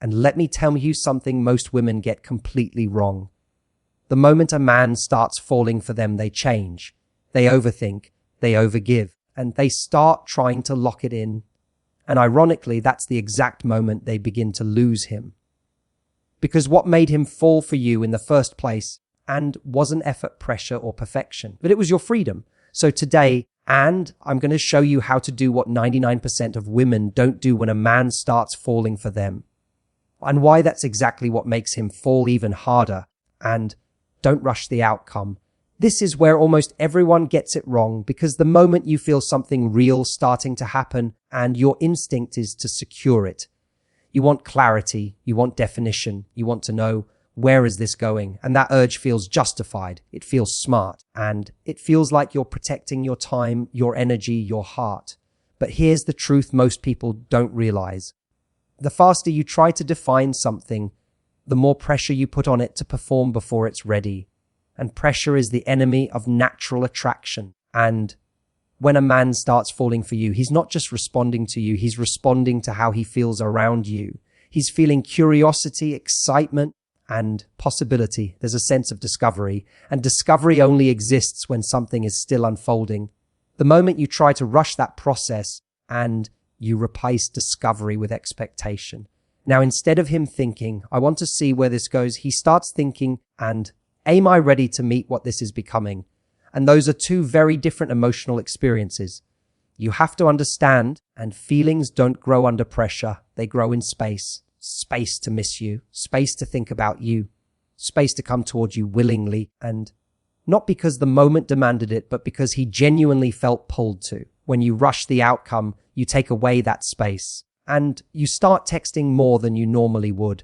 And let me tell you something most women get completely wrong. The moment a man starts falling for them, they change. They overthink, they overgive, and they start trying to lock it in. And ironically, that's the exact moment they begin to lose him. Because what made him fall for you in the first place and wasn't effort, pressure, or perfection, but it was your freedom. So today, I'm going to show you how to do what 99% of women don't do when a man starts falling for them. And why that's exactly what makes him fall even harder. And don't rush the outcome. This is where almost everyone gets it wrong, because the moment you feel something real starting to happen and your instinct is to secure it. You want clarity, you want definition, you want to know, where is this going? And that urge feels justified, it feels smart, and it feels like you're protecting your time, your energy, your heart. But here's the truth most people don't realize. The faster you try to define something, the more pressure you put on it to perform before it's ready. And pressure is the enemy of natural attraction. And when a man starts falling for you, he's not just responding to you, he's responding to how he feels around you. He's feeling curiosity, excitement, and possibility. There's a sense of discovery, and discovery only exists when something is still unfolding. The moment you try to rush that process and you replace discovery with expectation. Now, instead of him thinking, I want to see where this goes, he starts thinking, and am I ready to meet what this is becoming? And those are two very different emotional experiences. You have to understand, and feelings don't grow under pressure. They grow in space. Space to miss you, space to think about you, space to come towards you willingly, and not because the moment demanded it, but because he genuinely felt pulled to. When you rush the outcome, you take away that space, and you start texting more than you normally would.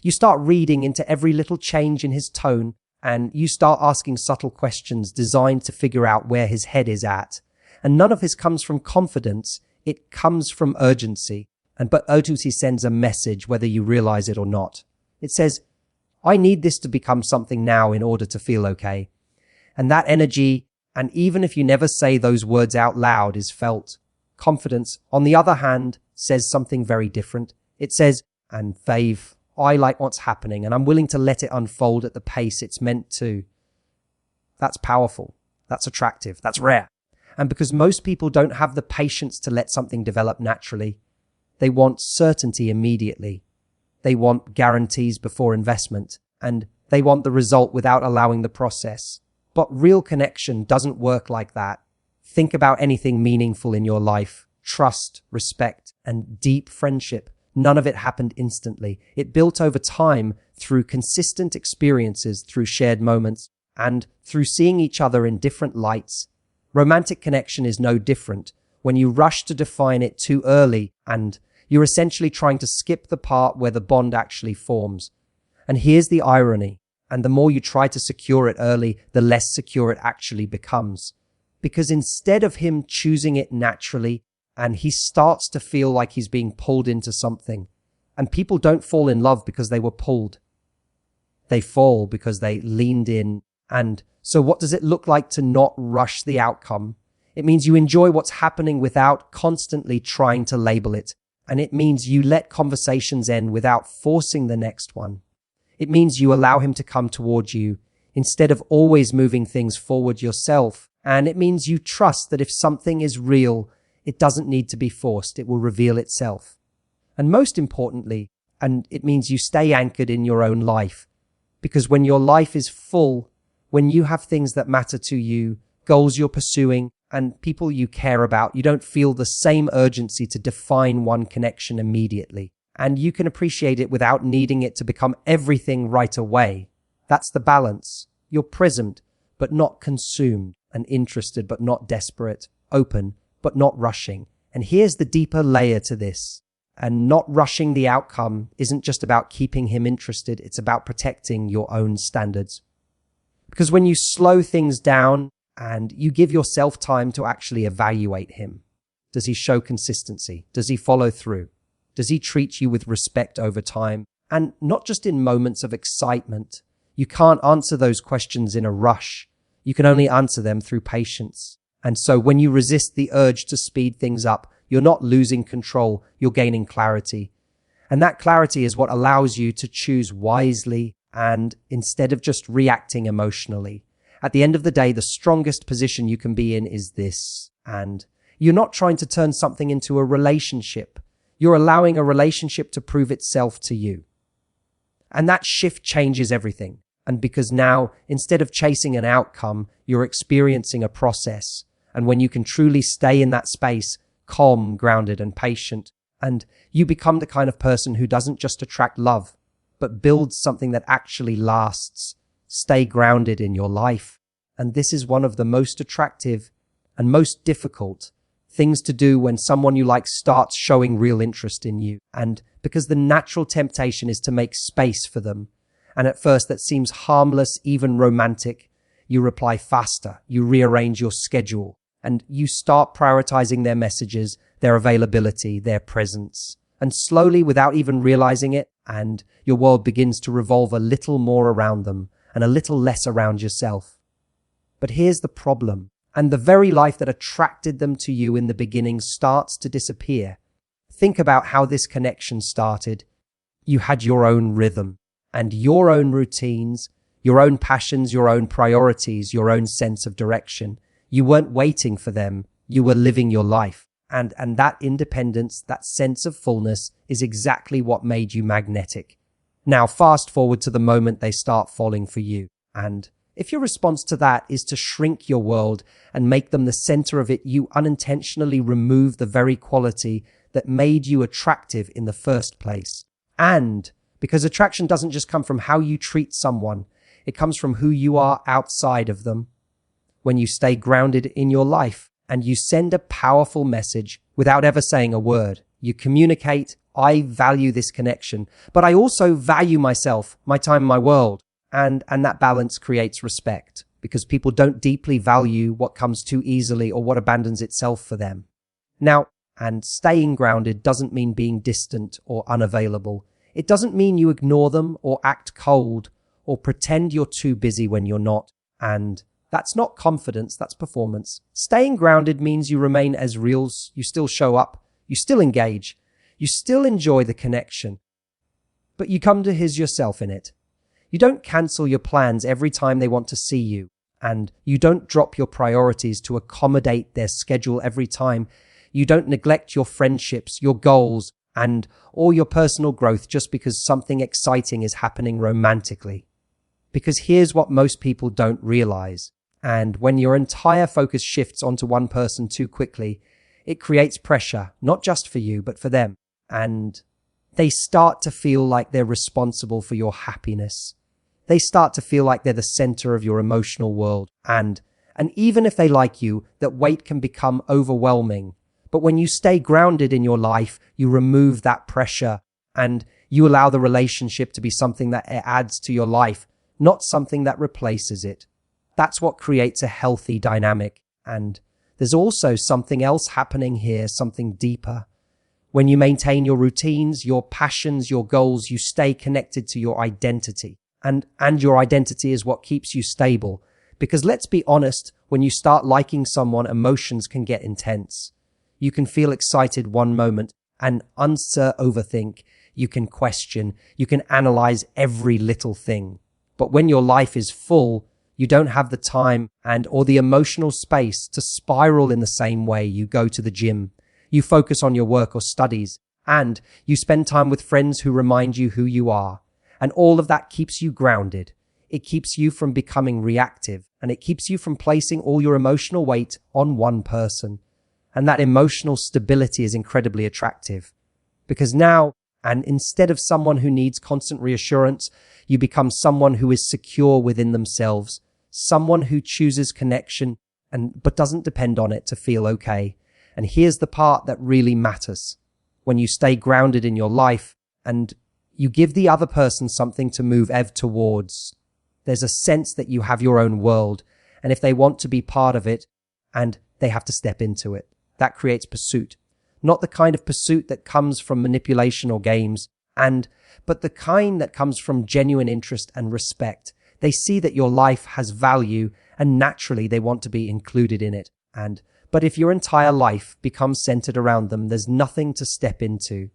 You start reading into every little change in his tone, and you start asking subtle questions designed to figure out where his head is at. And none of this comes from confidence, it comes from urgency. But urgency sends a message whether you realize it or not. It says, I need this to become something now in order to feel okay. And that energy, and even if you never say those words out loud, is felt. Confidence, on the other hand, says something very different. It says, and fave, I like what's happening and I'm willing to let it unfold at the pace it's meant to. That's powerful. That's attractive. That's rare. And because most people don't have the patience to let something develop naturally, they want certainty immediately. They want guarantees before investment, and they want the result without allowing the process. But real connection doesn't work like that. Think about anything meaningful in your life. Trust, respect, and deep friendship. None of it happened instantly. It built over time through consistent experiences, through shared moments, and through seeing each other in different lights. Romantic connection is no different. When you rush to define it too early, and you're essentially trying to skip the part where the bond actually forms. And here's the irony. And the more you try to secure it early, the less secure it actually becomes. Because instead of him choosing it naturally, and he starts to feel like he's being pulled into something. And people don't fall in love because they were pulled. They fall because they leaned in. And so what does it look like to not rush the outcome? It means you enjoy what's happening without constantly trying to label it. And it means you let conversations end without forcing the next one. It means you allow him to come towards you instead of always moving things forward yourself. And it means you trust that if something is real, it doesn't need to be forced. It will reveal itself. And most importantly, and it means you stay anchored in your own life. Because when your life is full, when you have things that matter to you, goals you're pursuing, and people you care about, you don't feel the same urgency to define one connection immediately. And you can appreciate it without needing it to become everything right away. That's the balance. You're prismed, but not consumed, and interested, but not desperate, open, but not rushing. And here's the deeper layer to this. And not rushing the outcome isn't just about keeping him interested, it's about protecting your own standards. Because when you slow things down and you give yourself time to actually evaluate him, does he show consistency? Does he follow through? Does he treat you with respect over time? And not just in moments of excitement. You can't answer those questions in a rush. You can only answer them through patience. And so when you resist the urge to speed things up, you're not losing control, you're gaining clarity. And that clarity is what allows you to choose wisely and instead of just reacting emotionally. At the end of the day, the strongest position you can be in is this. And you're not trying to turn something into a relationship. You're allowing a relationship to prove itself to you. And that shift changes everything. And because now, instead of chasing an outcome, you're experiencing a process. And when you can truly stay in that space, calm, grounded, and patient, and you become the kind of person who doesn't just attract love, but builds something that actually lasts. Stay grounded in your life. And this is one of the most attractive and most difficult things to do when someone you like starts showing real interest in you. And because the natural temptation is to make space for them. And at first that seems harmless, even romantic. You reply faster, you rearrange your schedule, and you start prioritizing their messages, their availability, their presence. And slowly, without even realizing it, and your world begins to revolve a little more around them and a little less around yourself. But here's the problem. And the very life that attracted them to you in the beginning starts to disappear. Think about how this connection started. You had your own rhythm and your own routines, your own passions, your own priorities, your own sense of direction. You weren't waiting for them. You were living your life. And that independence, that sense of fullness is exactly what made you magnetic. Now, fast forward to the moment they start falling for you. And if your response to that is to shrink your world and make them the center of it, you unintentionally remove the very quality that made you attractive in the first place. And because attraction doesn't just come from how you treat someone, it comes from who you are outside of them. When you stay grounded in your life and you send a powerful message without ever saying a word, you communicate, I value this connection, but I also value myself, my time, my world. And that balance creates respect because people don't deeply value what comes too easily or what abandons itself for them. Now, and staying grounded doesn't mean being distant or unavailable. It doesn't mean you ignore them or act cold or pretend you're too busy when you're not. And that's not confidence, that's performance. Staying grounded means you remain as real, you still show up, you still engage, you still enjoy the connection, but you come to his yourself in it. You don't cancel your plans every time they want to see you, and you don't drop your priorities to accommodate their schedule every time. You don't neglect your friendships, your goals, and all your personal growth just because something exciting is happening romantically. Because here's what most people don't realize. And when your entire focus shifts onto one person too quickly, it creates pressure, not just for you, but for them. And they start to feel like they're responsible for your happiness. They start to feel like they're the center of your emotional world. And even if they like you, that weight can become overwhelming. But when you stay grounded in your life, you remove that pressure and you allow the relationship to be something that adds to your life, not something that replaces it. That's what creates a healthy dynamic. And there's also something else happening here, something deeper. When you maintain your routines, your passions, your goals, you stay connected to your identity. And your identity is what keeps you stable. Because let's be honest, when you start liking someone, emotions can get intense. You can feel excited one moment and overthink. You can question. You can analyze every little thing. But when your life is full, you don't have the time or the emotional space to spiral in the same way. You go to the gym. You focus on your work or studies. And you spend time with friends who remind you who you are. And all of that keeps you grounded. It keeps you from becoming reactive, and it keeps you from placing all your emotional weight on one person. And that emotional stability is incredibly attractive because now, and instead of someone who needs constant reassurance, you become someone who is secure within themselves, someone who chooses connection but doesn't depend on it to feel okay. And here's the part that really matters. When you stay grounded in your life and you give the other person something to move towards. There's a sense that you have your own world, and if they want to be part of it, and they have to step into it. That creates pursuit. Not the kind of pursuit that comes from manipulation or games, but the kind that comes from genuine interest and respect. They see that your life has value, and naturally they want to be included in it. But if your entire life becomes centered around them, there's nothing to step into.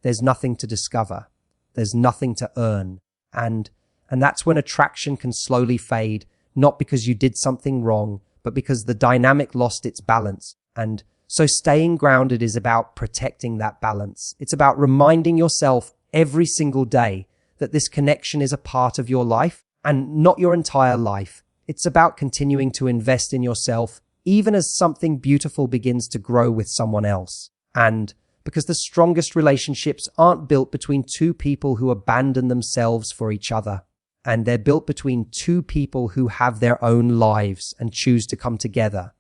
there's nothing to discover. There's nothing to earn. And that's when attraction can slowly fade, not because you did something wrong, but because the dynamic lost its balance. And so staying grounded is about protecting that balance. It's about reminding yourself every single day that this connection is a part of your life and not your entire life. It's about continuing to invest in yourself, even as something beautiful begins to grow with someone else. And because the strongest relationships aren't built between two people who abandon themselves for each other. And they're built between two people who have their own lives and choose to come together.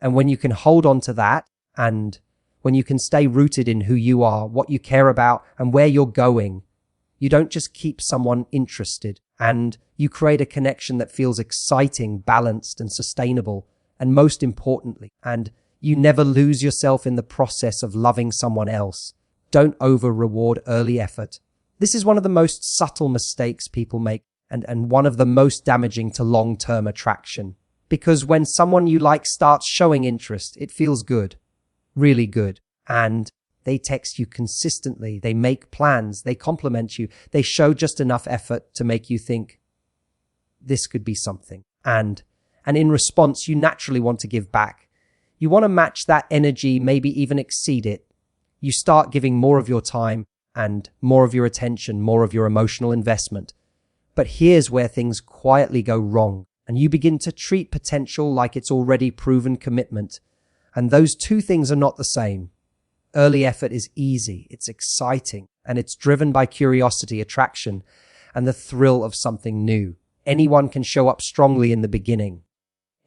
And when you can hold on to that, and when you can stay rooted in who you are, what you care about, and where you're going, you don't just keep someone interested, and you create a connection that feels exciting, balanced, and sustainable. And most importantly, and you never lose yourself in the process of loving someone else. Don't over-reward early effort. This is one of the most subtle mistakes people make, and one of the most damaging to long-term attraction. Because when someone you like starts showing interest, it feels good, really good. And they text you consistently, they make plans, they compliment you, they show just enough effort to make you think, this could be something. And in response, you naturally want to give back. You want to match that energy, maybe even exceed it. You start giving more of your time and more of your attention, more of your emotional investment. But here's where things quietly go wrong, and you begin to treat potential like it's already proven commitment. And those two things are not the same. Early effort is easy, it's exciting, and it's driven by curiosity, attraction, and the thrill of something new. Anyone can show up strongly in the beginning.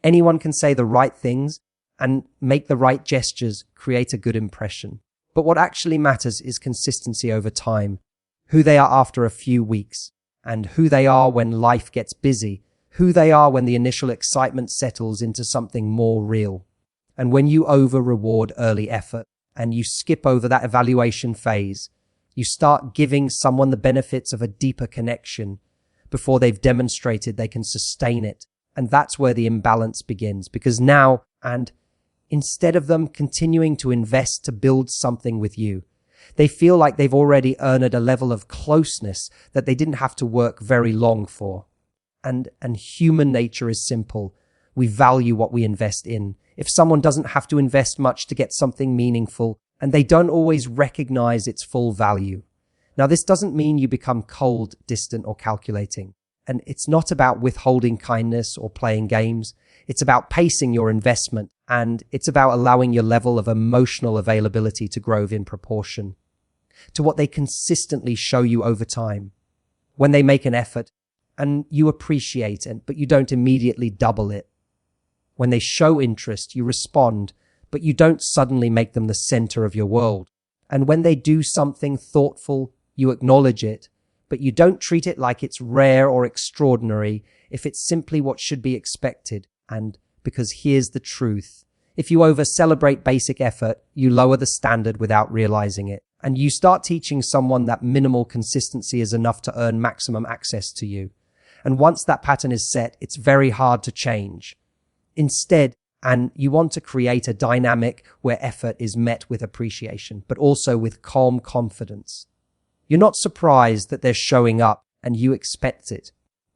Anyone can say the right things and make the right gestures, create a good impression. But what actually matters is consistency over time, who they are after a few weeks, and who they are when life gets busy, who they are when the initial excitement settles into something more real. And when you over-reward early effort and you skip over that evaluation phase, you start giving someone the benefits of a deeper connection before they've demonstrated they can sustain it. And that's where the imbalance begins, because now, and instead of them continuing to invest to build something with you, they feel like they've already earned a level of closeness that they didn't have to work very long for. And human nature is simple. We value what we invest in. If someone doesn't have to invest much to get something meaningful, and they don't always recognize its full value. Now, this doesn't mean you become cold, distant, or calculating. And it's not about withholding kindness or playing games. It's about pacing your investment, and it's about allowing your level of emotional availability to grow in proportion to what they consistently show you over time. When they make an effort, and you appreciate it, but you don't immediately double it. When they show interest, you respond, but you don't suddenly make them the center of your world. And when they do something thoughtful, you acknowledge it, but you don't treat it like it's rare or extraordinary if it's simply what should be expected. And because here's the truth. If you over-celebrate basic effort, you lower the standard without realizing it. And you start teaching someone that minimal consistency is enough to earn maximum access to you. And once that pattern is set, it's very hard to change. Instead, and you want to create a dynamic where effort is met with appreciation, but also with calm confidence. You're not surprised that they're showing up and you expect it.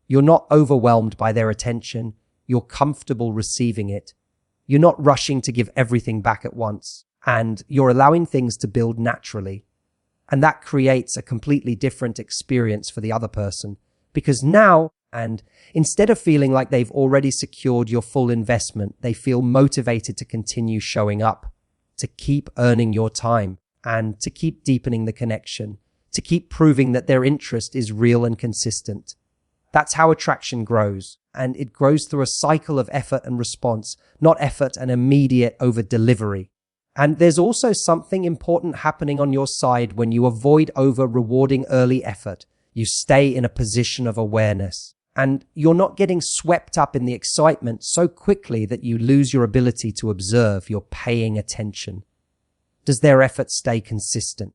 You're not overwhelmed by their attention. You're comfortable receiving it. You're not rushing to give everything back at once, and you're allowing things to build naturally. And that creates a completely different experience for the other person, because now, and instead of feeling like they've already secured your full investment, they feel motivated to continue showing up, to keep earning your time, and to keep deepening the connection, to keep proving that their interest is real and consistent. That's how attraction grows, and it grows through a cycle of effort and response, not effort and immediate over-delivery. And there's also something important happening on your side when you avoid over-rewarding early effort. You stay in a position of awareness. And you're not getting swept up in the excitement so quickly that you lose your ability to observe. You're paying attention. Does their effort stay consistent?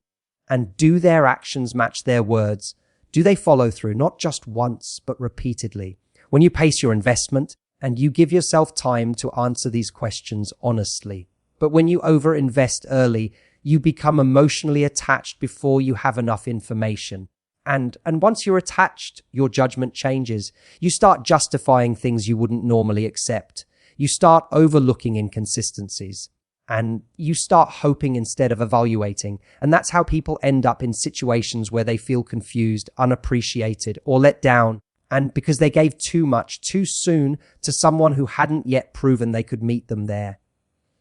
And do their actions match their words? Do they follow through, not just once, but repeatedly? When you pace your investment and you give yourself time to answer these questions honestly. But when you overinvest early, you become emotionally attached before you have enough information. And once you're attached, your judgment changes. You start justifying things you wouldn't normally accept. You start overlooking inconsistencies. And you start hoping instead of evaluating. And that's how people end up in situations where they feel confused, unappreciated, or let down. And because they gave too much too soon to someone who hadn't yet proven they could meet them there.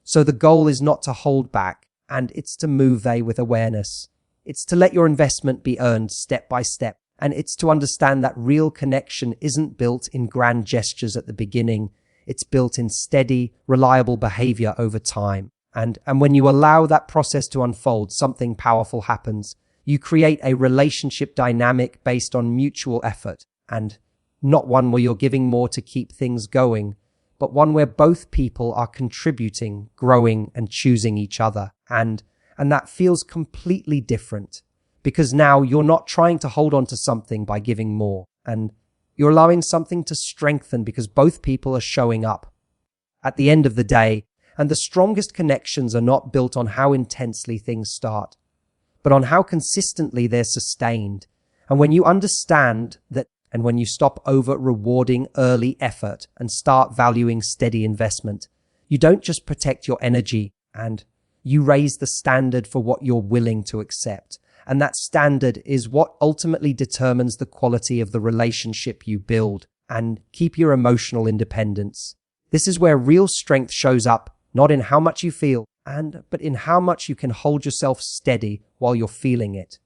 So the goal is not to hold back, and it's to move with awareness. It's to let your investment be earned step by step. And it's to understand that real connection isn't built in grand gestures at the beginning. It's built in steady, reliable behavior over time. And when you allow that process to unfold, something powerful happens. You create a relationship dynamic based on mutual effort, and not one where you're giving more to keep things going, but one where both people are contributing, growing, and choosing each other. And that feels completely different, because now you're not trying to hold on to something by giving more, and you're allowing something to strengthen because both people are showing up. At the end of the day, and the strongest connections are not built on how intensely things start, but on how consistently they're sustained. And when you understand that, and when you stop over-rewarding early effort and start valuing steady investment, you don't just protect your energy, and you raise the standard for what you're willing to accept. And that standard is what ultimately determines the quality of the relationship you build. And keep your emotional independence. This is where real strength shows up, not in how much you feel, but in how much you can hold yourself steady while you're feeling it.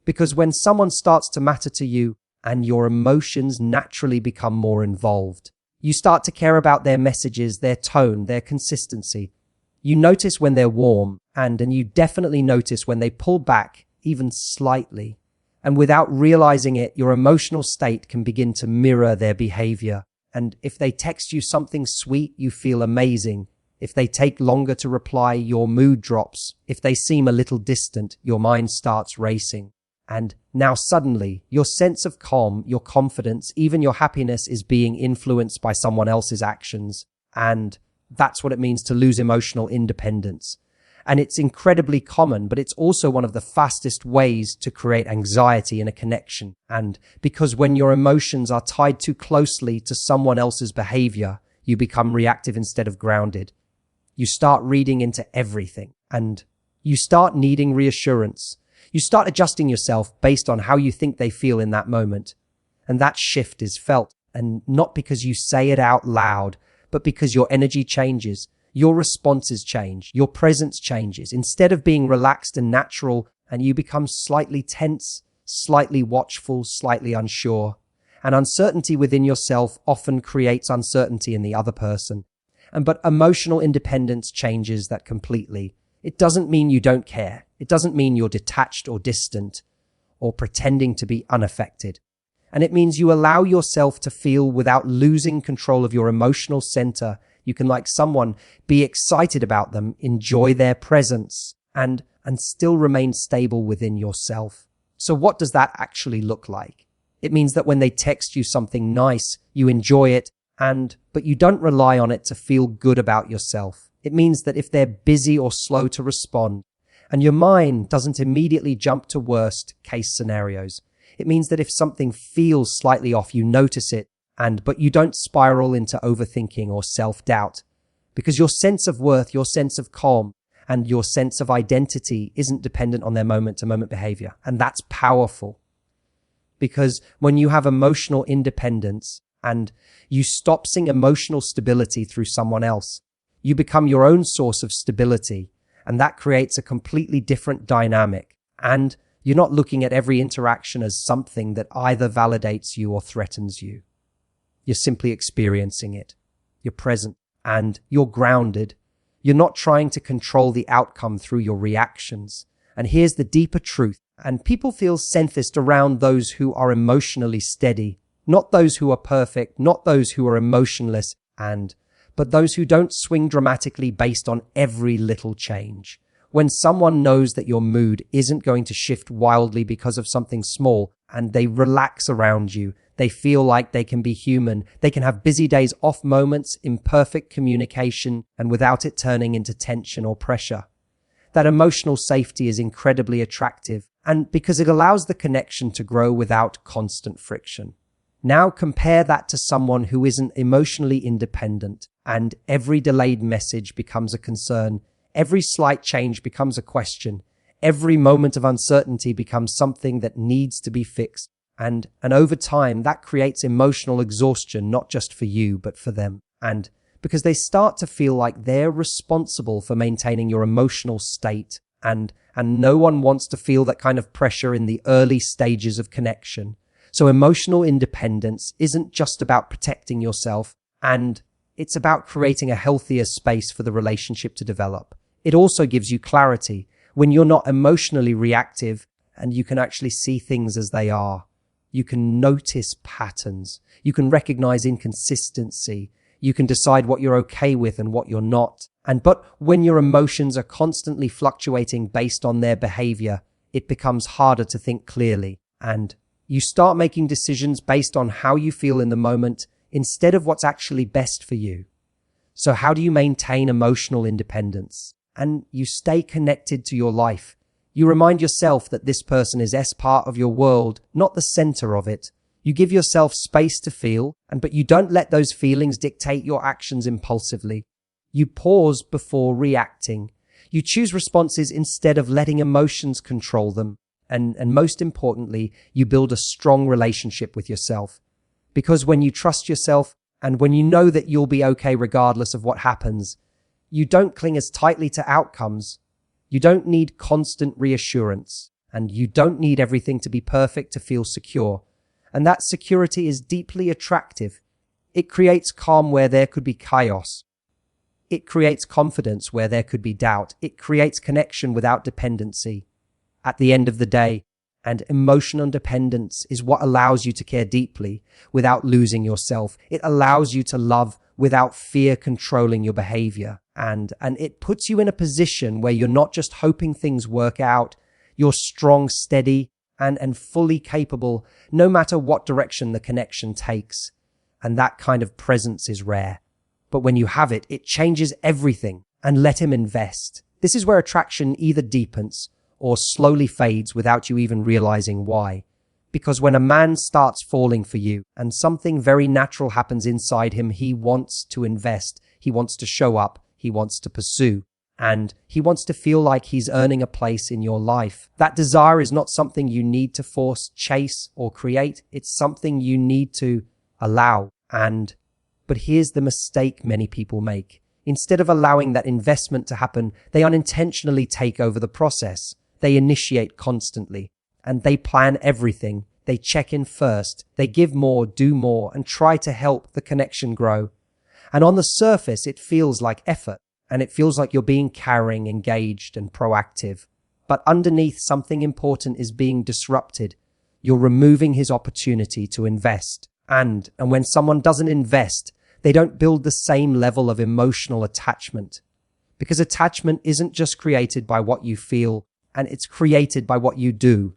Because when someone starts to matter to you and your emotions naturally become more involved, you start to care about their messages, their tone, their consistency. You notice when they're warm, and you definitely notice when they pull back, even slightly. And without realizing it, your emotional state can begin to mirror their behavior. And if they text you something sweet, you feel amazing. If they take longer to reply, your mood drops. If they seem a little distant, your mind starts racing. And now suddenly, your sense of calm, your confidence, even your happiness is being influenced by someone else's actions. And that's what it means to lose emotional independence. And it's incredibly common, but it's also one of the fastest ways to create anxiety in a connection. And because when your emotions are tied too closely to someone else's behavior, you become reactive instead of grounded. You start reading into everything, and you start needing reassurance. You start adjusting yourself based on how you think they feel in that moment. And that shift is felt, and not because you say it out loud, but because your energy changes, your responses change, your presence changes. Instead of being relaxed and natural, and you become slightly tense, slightly watchful, slightly unsure. And uncertainty within yourself often creates uncertainty in the other person. But emotional independence changes that completely. It doesn't mean you don't care. It doesn't mean you're detached or distant or pretending to be unaffected. And it means you allow yourself to feel without losing control of your emotional center. You can, like someone, be excited about them, enjoy their presence, and still remain stable within yourself. So what does that actually look like? It means that when they text you something nice, you enjoy it, but you don't rely on it to feel good about yourself. It means that if they're busy or slow to respond, and your mind doesn't immediately jump to worst case scenarios, it means that if something feels slightly off, you notice it, but you don't spiral into overthinking or self-doubt, because your sense of worth, your sense of calm, and your sense of identity isn't dependent on their moment-to-moment behavior. And that's powerful, because when you have emotional independence and you stop seeing emotional stability through someone else, you become your own source of stability, and that creates a completely different dynamic. And you're not looking at every interaction as something that either validates you or threatens you. You're simply experiencing it. You're present and you're grounded. You're not trying to control the outcome through your reactions. And here's the deeper truth. And people feel safest around those who are emotionally steady, not those who are perfect, not those who are emotionless, but those who don't swing dramatically based on every little change. When someone knows that your mood isn't going to shift wildly because of something small, and they relax around you, they feel like they can be human. They can have busy days, off moments, imperfect communication, and without it turning into tension or pressure. That emotional safety is incredibly attractive, and because it allows the connection to grow without constant friction. Now compare that to someone who isn't emotionally independent, and every delayed message becomes a concern, every slight change becomes a question, every moment of uncertainty becomes something that needs to be fixed, and over time that creates emotional exhaustion, not just for you, but for them. And because they start to feel like they're responsible for maintaining your emotional state, and no one wants to feel that kind of pressure in the early stages of connection. So emotional independence isn't just about protecting yourself, and it's about creating a healthier space for the relationship to develop. It also gives you clarity when you're not emotionally reactive, and you can actually see things as they are. You can notice patterns. You can recognize inconsistency. You can decide what you're okay with and what you're not. But when your emotions are constantly fluctuating based on their behavior, it becomes harder to think clearly, and you start making decisions based on how you feel in the moment instead of what's actually best for you. So how do you maintain emotional independence? And you stay connected to your life. You remind yourself that this person is part of your world, not the center of it. You give yourself space to feel, but you don't let those feelings dictate your actions impulsively. You pause before reacting. You choose responses instead of letting emotions control them. And most importantly, you build a strong relationship with yourself. Because when you trust yourself and when you know that you'll be okay regardless of what happens, you don't cling as tightly to outcomes. You don't need constant reassurance, and you don't need everything to be perfect to feel secure. And that security is deeply attractive. It creates calm where there could be chaos. It creates confidence where there could be doubt. It creates connection without dependency. At the end of the day, and emotional dependence is what allows you to care deeply without losing yourself. It allows you to love without fear controlling your behavior. And it puts you in a position where you're not just hoping things work out. You're strong, steady, and fully capable, no matter what direction the connection takes. And that kind of presence is rare. But when you have it, it changes everything. And let him invest. This is where attraction either deepens or slowly fades without you even realizing why. Because when a man starts falling for you and something very natural happens inside him, he wants to invest, he wants to show up, he wants to pursue, and he wants to feel like he's earning a place in your life. That desire is not something you need to force, chase, or create. It's something you need to allow. But here's the mistake many people make. Instead of allowing that investment to happen, they unintentionally take over the process. They initiate constantly, and they plan everything. They check in first. They give more, do more, and try to help the connection grow. And on the surface, it feels like effort, and it feels like you're being caring, engaged, and proactive. But underneath, something important is being disrupted. You're removing his opportunity to invest. And when someone doesn't invest, they don't build the same level of emotional attachment. Because attachment isn't just created by what you feel, and it's created by what you do.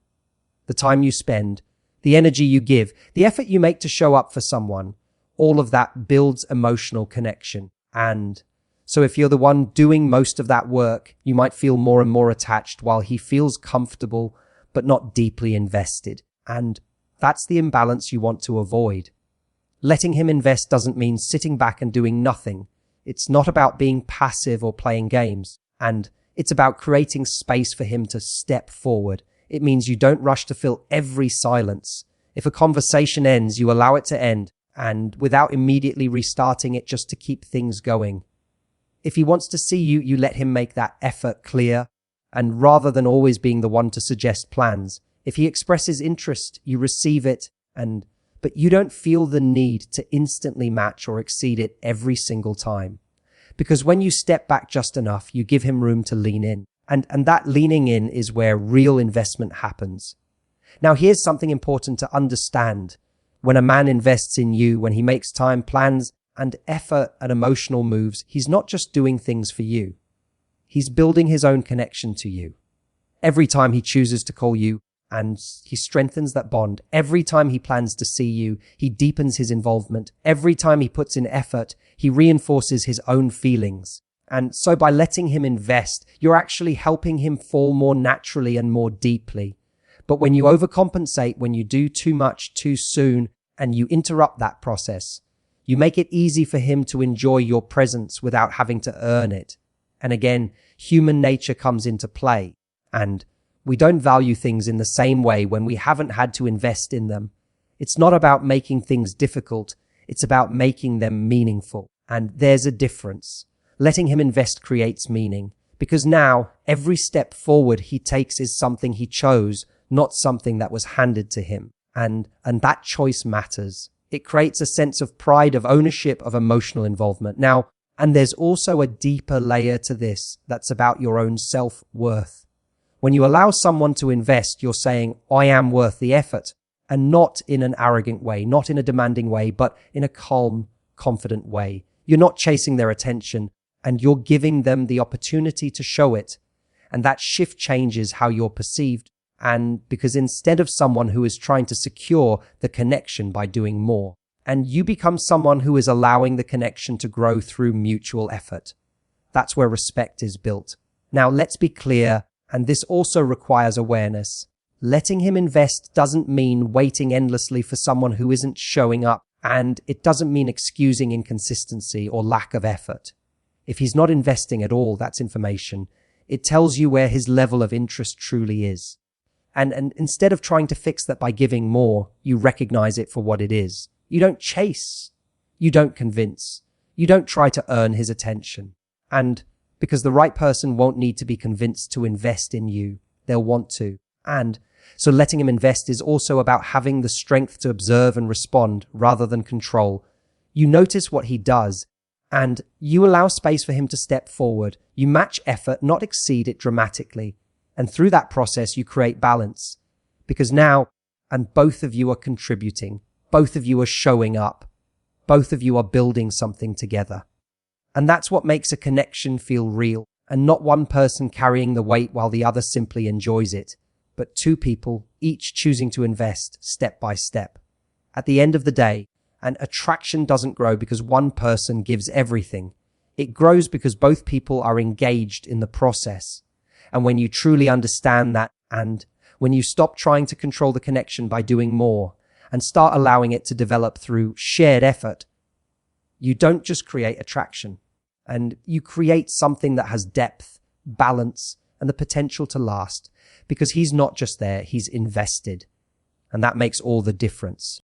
The time you spend, the energy you give, the effort you make to show up for someone, all of that builds emotional connection. And so if you're the one doing most of that work, you might feel more and more attached while he feels comfortable but not deeply invested. And that's the imbalance you want to avoid. Letting him invest doesn't mean sitting back and doing nothing. It's not about being passive or playing games. And it's about creating space for him to step forward. It means you don't rush to fill every silence. If a conversation ends, you allow it to end, and without immediately restarting it just to keep things going. If he wants to see you, you let him make that effort clear, and rather than always being the one to suggest plans, if he expresses interest, you receive it, but you don't feel the need to instantly match or exceed it every single time. Because when you step back just enough, you give him room to lean in. And that leaning in is where real investment happens. Now, here's something important to understand. When a man invests in you, when he makes time, plans, and effort and emotional moves, he's not just doing things for you. He's building his own connection to you. Every time he chooses to call you, and he strengthens that bond. Every time he plans to see you, he deepens his involvement. Every time he puts in effort, he reinforces his own feelings. And so by letting him invest, you're actually helping him fall more naturally and more deeply. But when you overcompensate, when you do too much too soon and you interrupt that process, you make it easy for him to enjoy your presence without having to earn it. And again, human nature comes into play. And we don't value things in the same way when we haven't had to invest in them. It's not about making things difficult. It's about making them meaningful. And there's a difference. Letting him invest creates meaning, because now every step forward he takes is something he chose, not something that was handed to him. And that choice matters. It creates a sense of pride, of ownership, of emotional involvement. Now, and there's also a deeper layer to this that's about your own self-worth. When you allow someone to invest, you're saying, I am worth the effort, and not in an arrogant way, not in a demanding way, but in a calm, confident way. You're not chasing their attention, and you're giving them the opportunity to show it. And that shift changes how you're perceived. And because instead of someone who is trying to secure the connection by doing more, and you become someone who is allowing the connection to grow through mutual effort. That's where respect is built. Now, let's be clear, and this also requires awareness. Letting him invest doesn't mean waiting endlessly for someone who isn't showing up, and it doesn't mean excusing inconsistency or lack of effort. If he's not investing at all, that's information. It tells you where his level of interest truly is. And instead of trying to fix that by giving more, you recognize it for what it is. You don't chase. You don't convince. You don't try to earn his attention. And because the right person won't need to be convinced to invest in you, they'll want to. And so letting him invest is also about having the strength to observe and respond rather than control. You notice what he does, and you allow space for him to step forward. You match effort, not exceed it dramatically. And through that process, you create balance. Because now, and both of you are contributing. Both of you are showing up. Both of you are building something together. And that's what makes a connection feel real, and not one person carrying the weight while the other simply enjoys it, but two people, each choosing to invest step by step. At the end of the day, an attraction doesn't grow because one person gives everything. It grows because both people are engaged in the process. And when you truly understand that, and when you stop trying to control the connection by doing more, and start allowing it to develop through shared effort, you don't just create attraction, and you create something that has depth, balance, and the potential to last, because he's not just there, he's invested. And that makes all the difference.